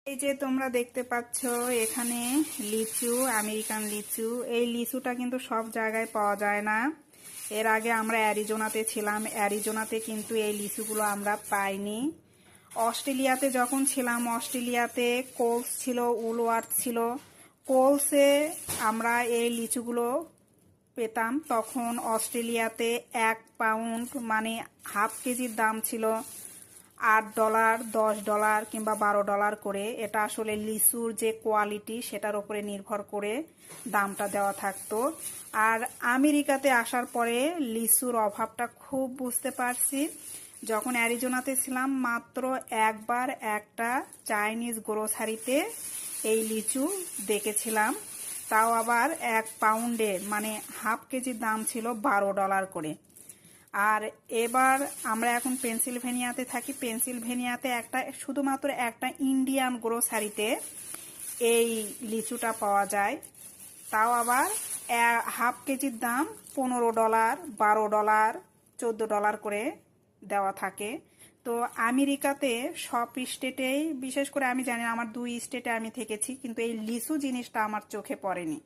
এই যে তোমরা দেখতে পাচ্ছ এখানে লিচু, আমেরিকান লিচু। এই লিচুটা কিন্তু সব জায়গায় পাওয়া যায় না। এর আগে আমরা অ্যারিজোনাতে ছিলাম, অ্যারিজোনাতে কিন্তু এই লিচুগুলো আমরা পাইনি। অস্ট্রেলিয়াতে যখন ছিলাম, অস্ট্রেলিয়াতে কোলস ছিল, উলওয়ার্থ ছিল। কোলসে আমরা এই লিচুগুলো পেতাম। তখন অস্ট্রেলিয়াতে 1 পাউন্ড মানে হাফ কেজির দাম ছিল $8, $10 কিংবা $12 করে। এটা আসলে লিচুর যে কোয়ালিটি সেটার উপরে নির্ভর করে দামটা দেওয়া থাকতো। আর আমেরিকাতে আসার পরে লিচুর অভাবটা খুব বুঝতে পারছি। যখন অ্যারিজোনাতে ছিলাম মাত্র একবার একটা চাইনিজ গ্রোসারিতে এই লিচু দেখেছিলাম, তাও আবার 1 পাউন্ডের মানে হাফ কেজির দাম ছিল $12 করে। আর এবার আমরা এখন পেনসিলভেনিয়াতে থাকি। পেনসিলভেনিয়াতে শুধুমাত্র একটা ইন্ডিয়ান গ্রোসারিতে এই লিচুটা পাওয়া যায়, তাও আবার হাফ কেজির দাম $15, $12, $14 করে দেওয়া থাকে। তো আমেরিকাতে সব স্টেটেই, বিশেষ করে আমি জানি আমার 2 স্টেটে আমি থেকেছি, কিন্তু এই লিচু জিনিসটা আমার চোখে পড়েনি।